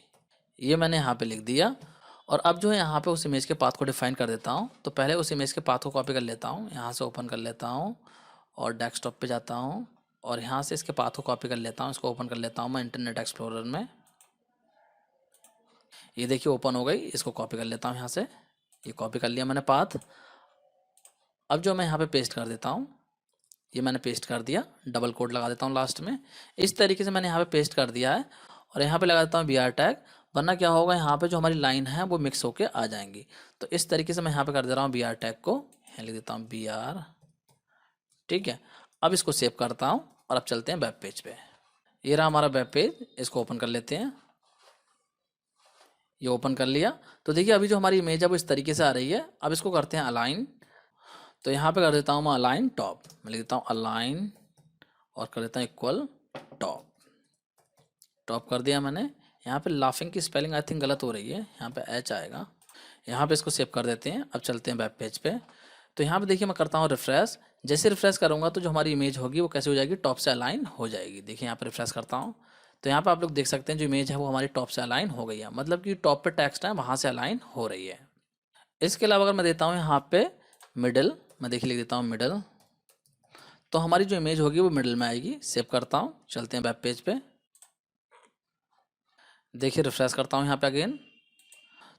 ये मैंने यहाँ पे लिख दिया। और अब जो है यहाँ पे उस इमेज के पाथ को डिफाइन कर देता हूँ। तो पहले उस इमेज के पाथ को कॉपी कर लेता हूँ, यहाँ से ओपन कर लेता हूँ और डेस्कटॉप पे जाता हूँ और यहाँ से इसके पाथ को कॉपी कर लेता हूँ। इसको ओपन कर लेता हूँ मैं इंटरनेट एक्सप्लोरर में। ये देखिए ओपन हो गई, इसको कॉपी कर लेता हूँ यहाँ से। ये कॉपी कर लिया मैंने पाथ। अब जो मैं यहाँ पे पेस्ट कर देता हूँ, ये मैंने पेस्ट कर दिया, डबल कोड लगा देता हूँ लास्ट में। इस तरीके से मैंने यहाँ पे पेस्ट कर दिया है और यहाँ पे लगा देता हूँ BR टैग, वरना क्या होगा यहाँ पे जो हमारी लाइन है वो मिक्स होके आ जाएंगी। तो इस तरीके से मैं यहाँ पे कर दे रहा हूँ BR टैग को, यहाँ लिख देता हूँ BR। ठीक है, अब इसको सेव करता हूँ और अब चलते हैं वेब पेज पे। ये रहा हमारा वेब पेज, इसको ओपन कर लेते हैं। ये ओपन कर लिया। तो देखिए अभी जो हमारी इमेज है वो इस तरीके से आ रही है। अब इसको करते हैं अलाइन। तो यहाँ पे कर देता हूँ मैं अलाइन टॉप, मैं लिख देता हूँ अलाइन और कर देता हूँ इक्वल टॉप। टॉप कर दिया मैंने। यहाँ पे लाफिंग की स्पेलिंग आई थिंक गलत हो रही है, यहाँ पे H आएगा। यहाँ पे इसको सेव कर देते हैं। अब चलते हैं वेब पेज पे। तो यहाँ पे देखिए मैं करता हूँ रिफ्रेश। जैसे रिफ्रेश करूँगा तो जो हमारी इमेज होगी वो कैसे हो जाएगी, टॉप से अलाइन हो जाएगी। देखिए यहाँ पे रिफ्रेश करता हूँ तो यहाँ पे आप लोग देख सकते हैं जो इमेज है वो हमारी टॉप से अलाइन हो गई है, मतलब कि टॉप पे टेक्स्ट है वहाँ से अलाइन हो रही है। इसके अलावा अगर मैं देता हूँ यहाँ पे मिडल, मैं देखिए लिख देता हूँ मिडल, तो हमारी जो इमेज होगी वो मिडल में आएगी। सेव करता हूँ, चलते हैं वेब पेज पे। देखिए रिफ्रेश करता हूँ यहाँ पे अगेन,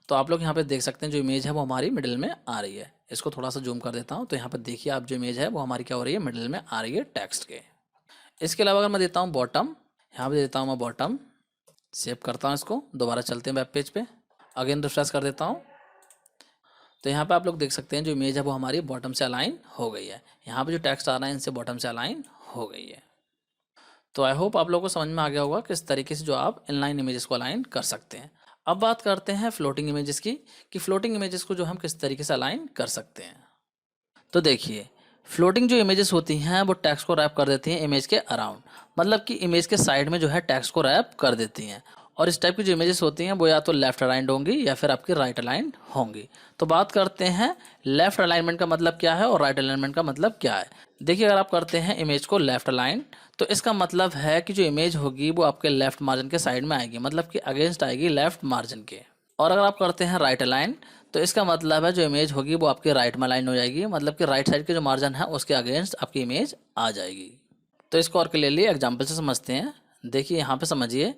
तो आप लोग यहाँ पे देख सकते हैं जो इमेज है वो हमारी मिडिल में आ रही है। इसको थोड़ा सा जूम कर देता हूँ तो यहाँ पे देखिए आप जो इमेज है वो हमारी क्या हो रही है, मिडिल में आ रही है टेक्स्ट के। इसके अलावा अगर मैं देता हूँ बॉटम, यहाँ पे देता हूँ मैं बॉटम, सेव करता हूँ इसको। दोबारा चलते हैं वेब पेज पे, अगेन रिफ्रेश कर देता हूँ तो यहाँ पे आप लोग देख सकते हैं जो इमेज है वो हमारी बॉटम से अलाइन हो गई है। यहाँ पे जो टेक्स्ट आ रहा है इनसे बॉटम से अलाइन हो गई है। तो आई होप आप लोगों को समझ में आ गया होगा किस तरीके से जो आप इनलाइन इमेजेस को अलाइन कर सकते हैं। अब बात करते हैं फ्लोटिंग इमेजेस की, कि फ्लोटिंग इमेजेस को जो हम किस तरीके से अलाइन कर सकते हैं। तो देखिए फ्लोटिंग जो इमेजेस होती हैं वो टेक्स्ट को रैप कर देती हैं इमेज के अराउंड, मतलब कि इमेज के साइड में जो है टेक्स्ट को रैप कर देती हैं। और इस टाइप की जो इमेजेस होती हैं वो या तो लेफ्ट अलाइंड होंगी या फिर आपकी राइट अलाइंड होंगी। तो बात करते हैं लेफ्ट अलाइनमेंट का मतलब क्या है और राइट अलाइनमेंट का मतलब क्या है। देखिए अगर आप करते हैं इमेज को लेफ्ट अलाइन तो इसका मतलब है कि जो इमेज होगी वो आपके लेफ्ट मार्जिन के साइड में आएगी, मतलब कि अगेंस्ट आएगी लेफ्ट मार्जिन के। और अगर आप करते हैं राइट अलाइन तो इसका मतलब है जो इमेज होगी वो आपके राइट में अलाइन हो जाएगी, मतलब कि राइट साइड के जो मार्जिन है उसके अगेंस्ट आपकी इमेज आ जाएगी। तो इसको और क्लियरली एग्जाम्पल से समझते हैं। देखिए यहाँ पे समझिए,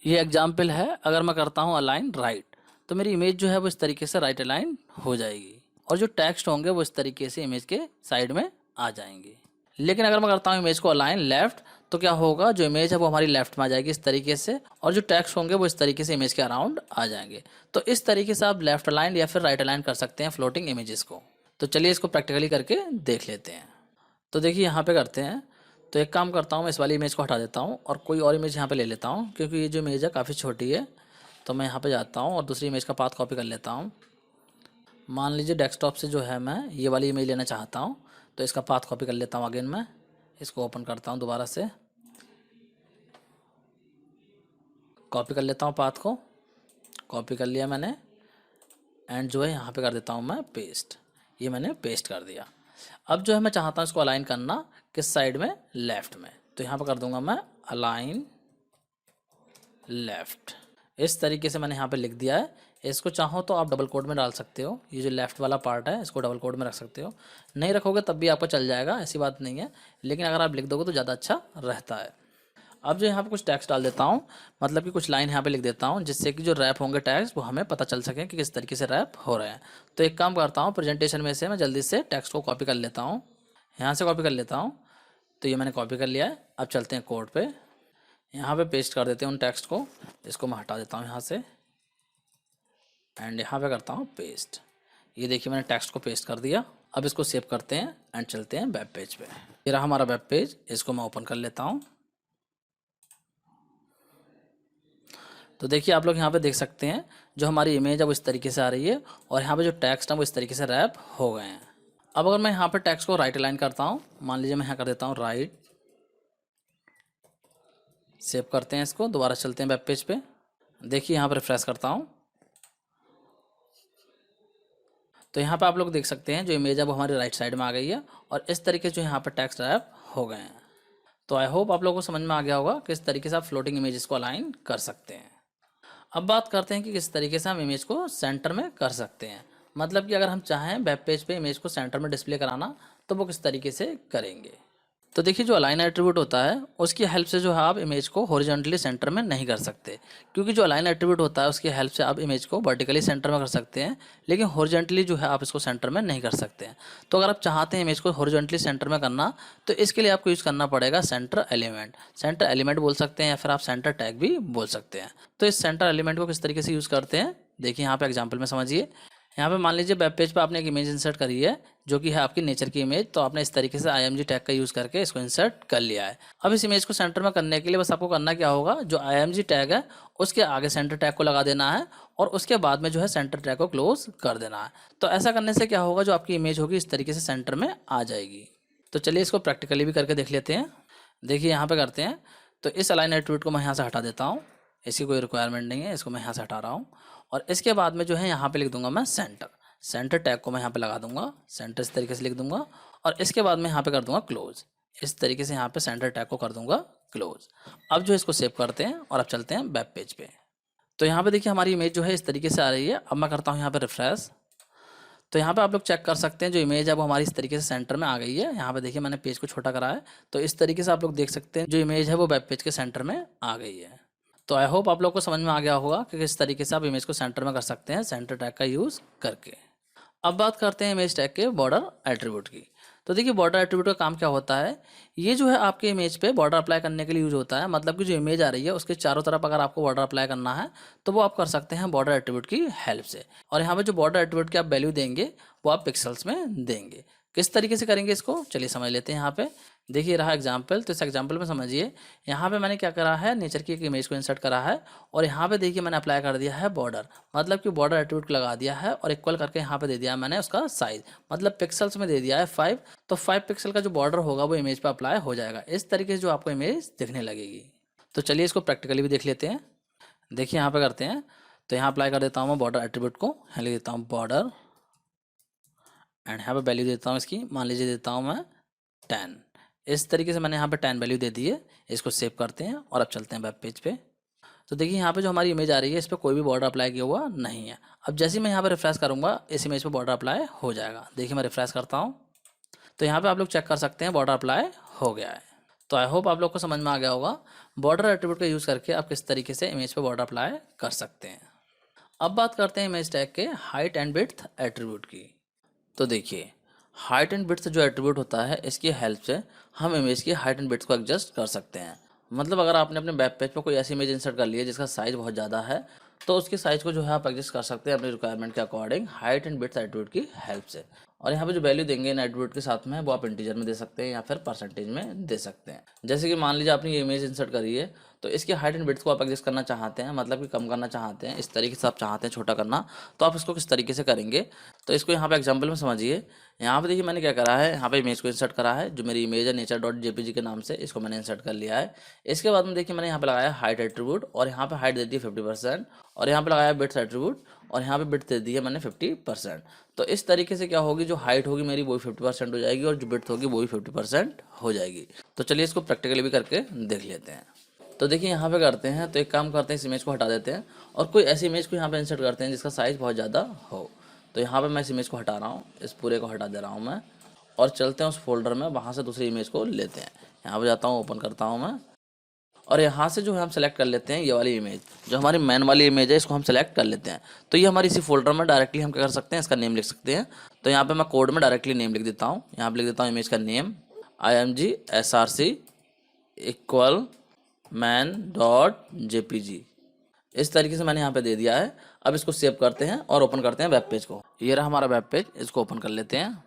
ये एग्जाम्पल है। अगर मैं करता हूँ अलाइन राइट तो मेरी इमेज जो है वो इस तरीके से राइट अलाइन हो जाएगी और जो टेक्स्ट होंगे वो इस तरीके से इमेज के साइड में आ जाएंगे। लेकिन अगर मैं करता हूँ इमेज को अलाइन लेफ्ट तो क्या होगा, जो इमेज है वो हमारी लेफ्ट में आ जाएगी इस तरीके से और जो टेक्स्ट होंगे वो इस तरीके से इमेज के अराउंड आ जाएंगे। तो इस तरीके से आप लेफ्ट अलाइन या फिर राइट अलाइन कर सकते हैं फ्लोटिंग इमेजेस को। तो चलिए इसको प्रैक्टिकली करके देख लेते हैं। तो देखिए यहाँ पे करते हैं। तो एक काम करता हूँ, मैं इस वाली इमेज को हटा देता हूँ और कोई और इमेज यहाँ पे ले लेता हूँ, क्योंकि ये जो इमेज है काफ़ी छोटी है। तो मैं यहाँ पे जाता हूँ और दूसरी इमेज का पाथ कॉपी कर लेता हूँ। मान लीजिए डेस्कटॉप से जो है मैं ये वाली इमेज लेना चाहता हूँ, तो इसका पाथ कॉपी कर लेता हूँ। अगेन मैं इसको ओपन करता हूँ, दोबारा से कॉपी कर लेता हूँ, पाथ को कॉपी कर लिया मैंने एंड जो है यहाँ पे कर देता हूँ मैं पेस्ट। ये मैंने पेस्ट कर दिया। अब जो है मैं चाहता हूँ इसको अलाइन करना किस साइड में, लेफ्ट में। तो यहाँ पे कर दूंगा मैं अलाइन लेफ्ट। इस तरीके से मैंने यहाँ पे लिख दिया है। इसको चाहो तो आप डबल कोड में डाल सकते हो, ये जो लेफ्ट वाला पार्ट है इसको डबल कोड में रख सकते हो, नहीं रखोगे तब भी आपका चल जाएगा, ऐसी बात नहीं है। लेकिन अगर आप लिख दोगे तो ज़्यादा अच्छा रहता है। अब जो यहाँ पे कुछ टेक्स्ट डाल देता हूँ, मतलब कि कुछ लाइन यहाँ पे लिख देता हूँ, जिससे कि जो रैप होंगे टेक्स्ट वो हमें पता चल सके कि किस तरीके से रैप हो रहे हैं। तो एक काम करता हूँ, प्रेजेंटेशन में से मैं जल्दी से टेक्स्ट को कॉपी कर लेता हूँ, यहाँ से कॉपी कर लेता हूँ। तो ये मैंने कॉपी कर लिया है। अब चलते हैं कोड पे, यहाँ पे पेस्ट कर देते हैं उन टेक्स्ट को। इसको मैं हटा देता हूँ यहाँ से एंड यहाँ पे करता हूँ पेस्ट। ये देखिए मैंने टेक्स्ट को पेस्ट कर दिया। अब इसको सेव करते हैं एंड चलते हैं वेब पेज पे। ये रहा हमारा वेब पेज, इसको मैं ओपन कर लेता हूँ। तो देखिए आप लोग यहाँ पे देख सकते हैं जो हमारी इमेज है वो इस तरीके से आ रही है और यहाँ पे जो टेक्स्ट है वो इस तरीके से रैप हो गए हैं। अब अगर मैं यहाँ पे टेक्स्ट को राइट अलाइन करता हूँ, मान लीजिए मैं यहाँ कर देता हूँ राइट, सेव करते हैं इसको, दोबारा चलते हैं वेब पेज पे। देखिए यहाँ पर रिफ्रेश करता हूँ तो यहाँ पे आप लोग देख सकते हैं जो इमेज है वो हमारी राइट साइड में आ गई है और इस तरीके से जो यहाँ पर टेक्स्ट रैप हो गए हैं। तो आई होप आप लोगों को समझ में आ गया होगा किस तरीके से आप फ्लोटिंग इमेजेस को अलाइन कर सकते हैं। अब बात करते हैं कि किस तरीके से हम इमेज को सेंटर में कर सकते हैं, मतलब कि अगर हम चाहें वेब पेज पे इमेज को सेंटर में डिस्प्ले कराना तो वो किस तरीके से करेंगे। तो देखिए जो अलाइन एट्रीब्यूट होता है उसकी हेल्प से जो है आप इमेज को हॉरिजॉन्टली सेंटर में नहीं कर सकते, क्योंकि जो अलाइन एट्रीब्यूट होता है उसकी हेल्प से आप इमेज को वर्टिकली सेंटर में कर सकते हैं, लेकिन हॉरिजॉन्टली जो है आप इसको सेंटर में नहीं कर सकते हैं। तो अगर आप चाहते हैं इमेज को हॉरिजॉन्टली सेंटर में करना तो इसके लिए आपको यूज़ करना पड़ेगा सेंटर एलिमेंट। सेंटर एलिमेंट बोल सकते हैं या फिर आप सेंटर टैग भी बोल सकते हैं। तो इस सेंटर एलिमेंट को किस तरीके से यूज़ करते हैं देखिए यहाँ पे एग्जाम्पल में समझिए। यहाँ पे मान लीजिए वेब पेज पे आपने एक इमेज इंसर्ट करी है जो कि है आपकी नेचर की इमेज, तो आपने इस तरीके से IMG टैग का यूज़ करके इसको इंसर्ट कर लिया है। अब इस इमेज को सेंटर में करने के लिए बस आपको करना क्या होगा, जो IMG टैग है उसके आगे सेंटर टैग को लगा देना है और उसके बाद में जो है सेंटर टैग को क्लोज कर देना है। तो ऐसा करने से क्या होगा, जो आपकी इमेज होगी इस तरीके से सेंटर में आ जाएगी। तो चलिए इसको प्रैक्टिकली भी करके देख लेते हैं। देखिए यहाँ पे करते हैं। तो इस अलाइन एट्रीब्यूट को मैं यहाँ से हटा देता हूँ, इसकी कोई रिक्वायरमेंट नहीं है, इसको मैं यहाँ से हटा रहा हूँ। और इसके बाद में जो है यहाँ पे लिख दूंगा मैं सेंटर। सेंटर टैग को मैं यहाँ पे लगा दूंगा, सेंटर इस तरीके से लिख दूंगा और इसके बाद में यहाँ पे कर दूंगा क्लोज। इस तरीके से यहाँ पे सेंटर टैग को कर दूंगा क्लोज। अब जो इसको सेव करते हैं और अब चलते हैं वेब पेज पे। तो यहाँ पे देखिए हमारी इमेज जो है इस तरीके से आ रही है। अब मैं करता हूँ यहाँ पे रिफ्रेश। तो यहाँ पे आप लोग चेक कर सकते हैं जो इमेज है वो हमारी इस तरीके से सेंटर में आ गई है। यहाँ पे देखिए मैंने पेज को छोटा करा है, तो इस तरीके से आप लोग देख सकते हैं जो इमेज है वो वेब पेज के सेंटर में आ गई है। तो आई होप आप लोग को समझ में आ गया होगा कि किस तरीके से आप इमेज को सेंटर में कर सकते हैं सेंटर टैग का यूज़ करके। अब बात करते हैं इमेज टैग के बॉर्डर एट्रीब्यूट की। तो देखिए बॉर्डर एट्रीब्यूट का काम क्या होता है, ये जो है आपके इमेज पे बॉर्डर अप्लाई करने के लिए यूज होता है। मतलब कि जो इमेज आ रही है उसके चारों तरफ अगर आपको बॉर्डर अप्लाई करना है तो वो आप कर सकते हैं बॉर्डर एट्रीब्यूट की हेल्प से। और यहाँ पे जो बॉर्डर एट्रीब्यूट की आप वैल्यू देंगे वो आप पिक्सल्स में देंगे। किस तरीके से करेंगे इसको चलिए समझ लेते हैं। यहाँ पे देखिए रहा एग्जाम्पल, तो इस एग्जाम्पल में समझिए यहाँ पे मैंने क्या करा है, नेचर की एक इमेज को इंसर्ट करा है और यहाँ पे देखिए मैंने अप्लाई कर दिया है बॉर्डर। मतलब कि बॉर्डर एट्रीब्यूट लगा दिया है और इक्वल करके यहाँ पे दे दिया है मैंने उसका साइज, मतलब पिक्सल्स में दे दिया है 5। तो 5 पिक्सल का जो बॉर्डर होगा वो इमेज पे अप्लाई हो जाएगा। इस तरीके से जो आपको इमेज दिखने लगेगी। तो चलिए इसको प्रैक्टिकली भी देख लेते हैं। देखिए यहाँ पे करते हैं, तो यहाँ अप्लाई कर देता हूँ मैं बॉर्डर एट्रीब्यूट को, यहाँ लिख देता हूँ बॉर्डर एंड यहाँ पे वैल्यू देता हूँ इसकी, मान लीजिए देता हूँ मैं 10। इस तरीके से मैंने यहाँ पे 10 वैल्यू दे दी है। इसको सेव करते हैं और अब चलते हैं वेब पेज पे। तो देखिए यहाँ पे जो हमारी इमेज आ रही है इस पर कोई भी बॉर्डर अप्लाई किया हुआ नहीं है। अब जैसे ही मैं यहाँ पे रिफ्रेश करूँगा इस इमेज पे बॉर्डर अप्लाई हो जाएगा। देखिए मैं रिफ्रेश करता हूँ तो यहाँ पे आप लोग चेक कर सकते हैं बॉर्डर अप्लाई हो गया है। तो आई होप आप लोग को समझ में आ गया होगा बॉर्डर एट्रीब्यूट का यूज़ करके आप किस तरीके से इमेज पे बॉर्डर अप्लाई कर सकते हैं। अब बात करते हैं इमेज टैग के हाइट एंड विड्थ एट्रीब्यूट की। तो देखिए हाइट एंड विड्थ जो एट्रीब्यूट होता है इसकी हेल्प से हम इमेज की हाइट एंड विड्थ को एडजस्ट कर सकते हैं। मतलब अगर आपने अपने वेब पेज पर कोई ऐसी इमेज इंसर्ट कर ली है जिसका साइज़ बहुत ज़्यादा है तो उसकी साइज़ को जो है आप एडजस्ट कर सकते हैं अपनी रिक्वायरमेंट के according height and width attribute की हेल्प से। और यहाँ पे जो वैल्यू देंगे इन एट्रीब्यूट के साथ में वो आप इंटीजर में दे सकते हैं या फिर परसेंटेज में दे सकते हैं। जैसे कि मान लीजिए आपने ये इमेज इंसर्ट करी है तो इसकी हाइट एंड विड्थ को आप एडजस्ट करना चाहते हैं, मतलब कि कम करना चाहते हैं, इस तरीके से आप चाहते हैं छोटा करना, तो आप इसको किस तरीके से करेंगे। तो इसको यहाँ पे एग्जांपल में समझिए। यहाँ पे देखिए मैंने क्या करा है, यहाँ पे इमेज को इंसर्ट करा है, जो मेरी इमेज है nature.jpg के नाम से, इसको मैंने इंसर्ट कर लिया है। इसके बाद में देखिए मैंने यहाँ पे लगाया हाइट एट्रीब्यूट और यहाँ पे हाइट दे दी है 50% और यहाँ पे लगाया विड्थ एट्रीब्यूट और यहाँ पे विड्थ दे दी है मैंने 50%। तो इस तरीके से क्या होगी, जो हाइट होगी मेरी वो 50% हो जाएगी और जो विड्थ होगी वो भी 50% हो जाएगी। तो चलिए इसको प्रैक्टिकली भी करके देख लेते हैं। तो देखिए यहाँ पे करते हैं, तो एक काम करते हैं इस इमेज को हटा देते हैं और कोई ऐसी इमेज को यहाँ पे इंसर्ट करते हैं जिसका साइज़ बहुत ज़्यादा हो। तो यहाँ पे मैं इस इमेज को हटा रहा हूँ, इस पूरे को हटा दे रहा हूँ मैं और चलते हैं उस फोल्डर में, वहाँ से दूसरी इमेज को लेते हैं। यहाँ पे जाता हूँ, ओपन करता हूँ मैं और यहाँ से जो है हम सेलेक्ट कर लेते हैं ये वाली इमेज, जो हमारी मेन वाली इमेज है इसको हम सेलेक्ट कर लेते हैं। तो ये हमारी इसी फोल्डर में डायरेक्टली हम क्या कर सकते हैं, इसका नेम लिख सकते हैं। तो यहाँ पे मैं कोड में डायरेक्टली नेम लिख देता हूँ। यहाँ पे लिख देता हूँ इमेज का name img src equal man.jpg। इस तरीके से मैंने यहाँ पे दे दिया है। अब इसको सेव करते हैं और ओपन करते हैं वेब पेज को। ये रहा हमारा वेब पेज, इसको ओपन कर लेते हैं।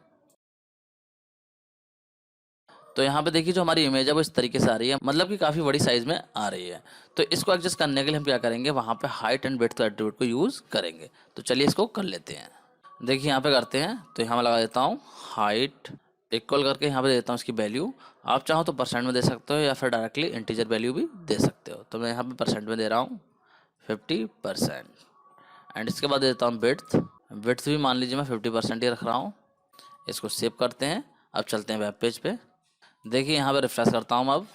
तो यहाँ पे देखिए जो हमारी इमेज है वो इस तरीके से आ रही है, मतलब कि काफ़ी बड़ी साइज़ में आ रही है। तो इसको एडजस्ट करने के लिए हम क्या करेंगे, वहाँ पे हाइट एंड विड्थ एट्रीब्यूट को यूज़ करेंगे। तो चलिए इसको कर लेते हैं। देखिए यहाँ पे करते हैं, तो यहाँ मैं लगा देता हूँ हाइट इक्वल करके यहाँ पे देता हूँ इसकी वैल्यू। आप चाहो तो परसेंट में दे सकते हो या फिर डायरेक्टली इंटीजर वैल्यू भी दे सकते हो। तो मैं यहाँ पे परसेंट में दे रहा हूँ 50% एंड इसके बाद देता हूँ विड्थ भी मान लीजिए मैं 50% ही रख रहा हूँ। इसको सेव करते हैं। अब चलते हैं वेब पेज पे। देखिए यहाँ पे रिफ्रेश करता हूँ अब।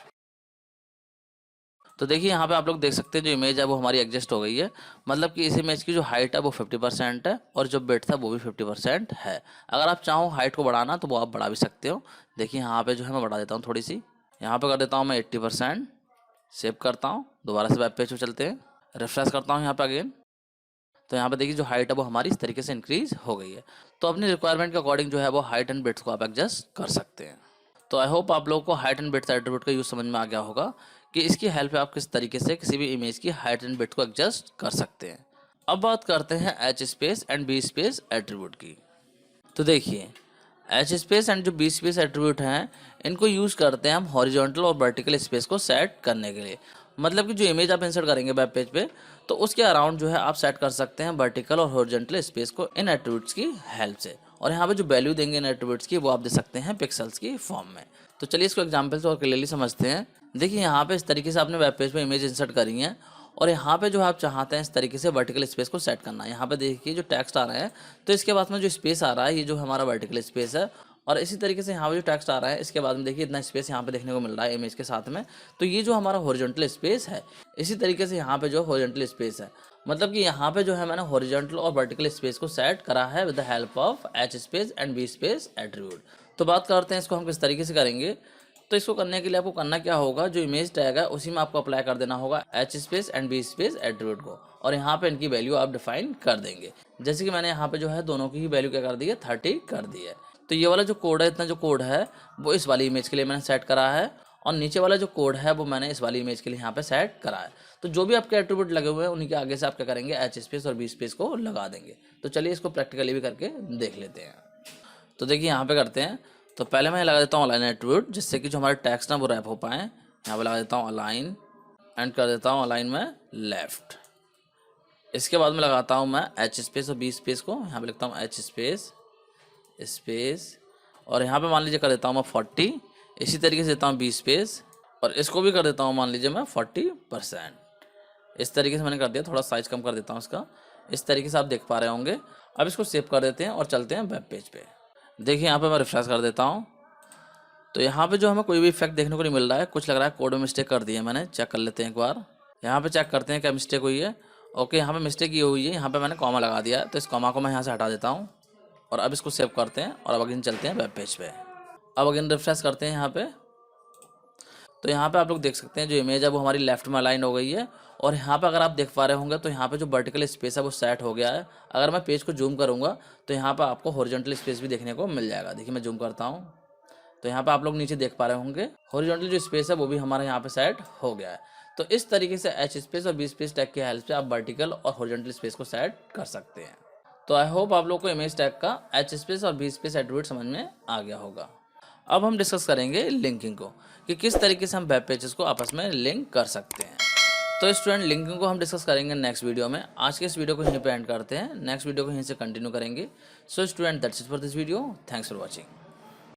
तो देखिए यहाँ पे आप लोग देख सकते हैं जो इमेज है वो हमारी एडजस्ट हो गई है। मतलब कि इस इमेज की जो हाइट है वो 50% है और जो विड्थ है वो भी 50% है। अगर आप चाहो हाइट को बढ़ाना तो वो आप बढ़ा भी सकते हो। देखिए यहाँ पे जो है मैं बढ़ा देता हूँ थोड़ी सी, यहाँ पे कर देता हूँ मैं 80%। सेव करता हूँ, दोबारा से वेब पेज पे चलते हैं, रिफ्रेश करता हूँ यहाँ पे अगेन। तो यहाँ पे देखिए जो हाइट है वो हमारी इस तरीके से इंक्रीज हो गई है। तो अपनी रिक्वायरमेंट के अकॉर्डिंग जो है वो हाइट एंड विड्थ को आप एडजस्ट कर सकते हैं। तो आई होप आप लोगों को हाइट एंड विड्थ एट्रीब्यूट का यूज़ समझ में आ गया होगा कि इसकी हेल्प से आप किस तरीके से किसी भी इमेज की हाइट एंड विड्थ को एडजस्ट कर सकते हैं। अब बात करते हैं H space and B space attribute की। तो देखिए एच स्पेस एंड जो बी स्पेस एट्रीब्यूट हैं इनको यूज़ करते हैं हम हॉरिजॉन्टल और वर्टिकल स्पेस को सेट करने के लिए। मतलब कि जो इमेज आप इंसर्ट करेंगे वेब पेज पे तो उसके अराउंड जो है आप सेट कर सकते हैं वर्टिकल और हॉरिजॉन्टल स्पेस को इन एट्रीब्यूट्स की हेल्प से। और यहाँ पे जो वैल्यू देंगे इन एट्रीब्यूट्स की वो आप दे सकते हैं पिक्सल्स की फॉर्म में। तो चलिए इसको एग्जाम्पल से और क्लियरली समझते हैं। देखिए यहाँ पे इस तरीके से आपने वेब पेज पे इमेज इंसर्ट करी है और यहाँ पे जो आप चाहते हैं इस तरीके से वर्टिकल स्पेस को सेट करना है। यहाँ पे देखिए जो टेक्स्ट आ रहा है तो इसके बाद में जो स्पेस आ रहा है ये जो हमारा वर्टिकल स्पेस है, और इसी तरीके से यहाँ पे जो टेक्स्ट आ रहा है इसके बाद में देखिए इतना स्पेस यहाँ पे देखने को मिल रहा है इमेज के साथ में, तो ये जो हमारा हॉरिजॉन्टल स्पेस है। इसी तरीके से यहाँ पे जो हॉरिजॉन्टल स्पेस है, मतलब कि यहाँ पे जो है मैंने हॉरिजॉन्टल और वर्टिकल स्पेस को सेट करा है with the help of H space and B space attribute. तो बात करते हैं इसको हम किस तरीके से करेंगे। तो इसको करने के लिए आपको करना क्या होगा, जो इमेज टैग है उसी में आपको अप्लाई कर देना होगा H space and B space attribute को, और यहाँ पे इनकी वैल्यू आप डिफाइन कर देंगे। जैसे कि मैंने यहाँ पे जो है दोनों की ही वैल्यू क्या कर दी है, 30 कर दी है। तो ये वाला जो कोड है, इतना जो कोड है वो इस वाली इमेज के लिए मैंने सेट करा है, और नीचे वाला जो कोड है वो मैंने इस वाली इमेज के लिए यहाँ पे सेट करा है। तो जो भी आपके एट्रीब्यूट लगे हुए हैं उन्हीं के आगे से आप क्या करेंगे, एच स्पेस और बी स्पेस को लगा देंगे। तो चलिए इसको प्रैक्टिकली भी करके देख लेते हैं। तो देखिए यहाँ पे करते हैं। तो पहले मैं लगा देता हूँ अलाइन एट्रीब्यूट, जिससे कि जो हमारे टेक्स्ट ना वो रैप हो पाए। यहाँ पे लगा देता हूँ अलाइन एंड कर देता हूँ अलाइन में लेफ्ट। इसके बाद में लगाता हूँ मैं एच स्पेस और बी स्पेस को, यहाँ पे लिखता हूँ एच स्पेस स्पेस, और यहाँ पे मान लीजिए कर देता हूँ मैं 40। इसी तरीके से देता हूँ बी स्पेस, और इसको भी कर देता हूँ मान लीजिए मैं 40%। इस तरीके से मैंने कर दिया, थोड़ा साइज कम कर देता हूँ इसका। इस तरीके से आप देख पा रहे होंगे। अब इसको सेव कर देते हैं और चलते हैं वेब पेज पे। देखिए यहाँ पे मैं रिफ्रेश कर देता हूँ, तो यहाँ पे जो हमें कोई भी इफेक्ट देखने को नहीं मिल रहा है। कुछ लग रहा है कोड में मिस्टेक कर दी है मैंने, चेक कर लेते हैं एक बार। यहाँ पे चेक करते हैं क्या मिस्टेक हुई है। ओके, यहाँ पे मिस्टेक ये हुई है, यहाँ पे मैंने कॉमा लगा दिया है, तो इस कॉमा को मैं यहाँ से हटा देता हूँ और अब इसको सेव करते हैं और अब अगेन चलते हैं वेब पेज पे। अब अगेन रिफ्रेश करते हैं यहाँ पे। तो यहाँ पे आप लोग देख सकते हैं जो इमेज है वो हमारी लेफ्ट में अलाइन हो गई है, और यहाँ पे अगर आप देख पा रहे होंगे तो यहाँ पे जो वर्टिकल स्पेस है वो सेट हो गया है। अगर मैं पेज को जूम करूँगा तो यहाँ पे आपको हॉरिजॉन्टल स्पेस भी देखने को मिल जाएगा। देखिए मैं जूम करता हूँ तो यहाँ पे आप लोग नीचे देख पा रहे होंगे हॉरिजॉन्टल जो स्पेस है वो भी हमारे यहाँ पे सेट हो गया है। तो इस तरीके से एच स्पेस और बी स्पेस टैग की हेल्प से आप वर्टिकल और हॉरिजॉन्टल स्पेस को सेट कर सकते हैं। तो आई होप आप लोग को इमेज टैग का एच स्पेस और बी स्पेस एट्रीब्यूट समझ में आ गया होगा। अब हम डिस्कस करेंगे लिंकिंग को, कि किस तरीके से हम वेब पेजेस को आपस में लिंक कर सकते हैं। तो स्टूडेंट, लिंकिंग को हम डिस्कस करेंगे नेक्स्ट वीडियो में। आज के इस वीडियो को यहीं पे एंड करते हैं, नेक्स्ट वीडियो को यहीं से कंटिन्यू करेंगे। So student, that's it for this video. Thanks for watching.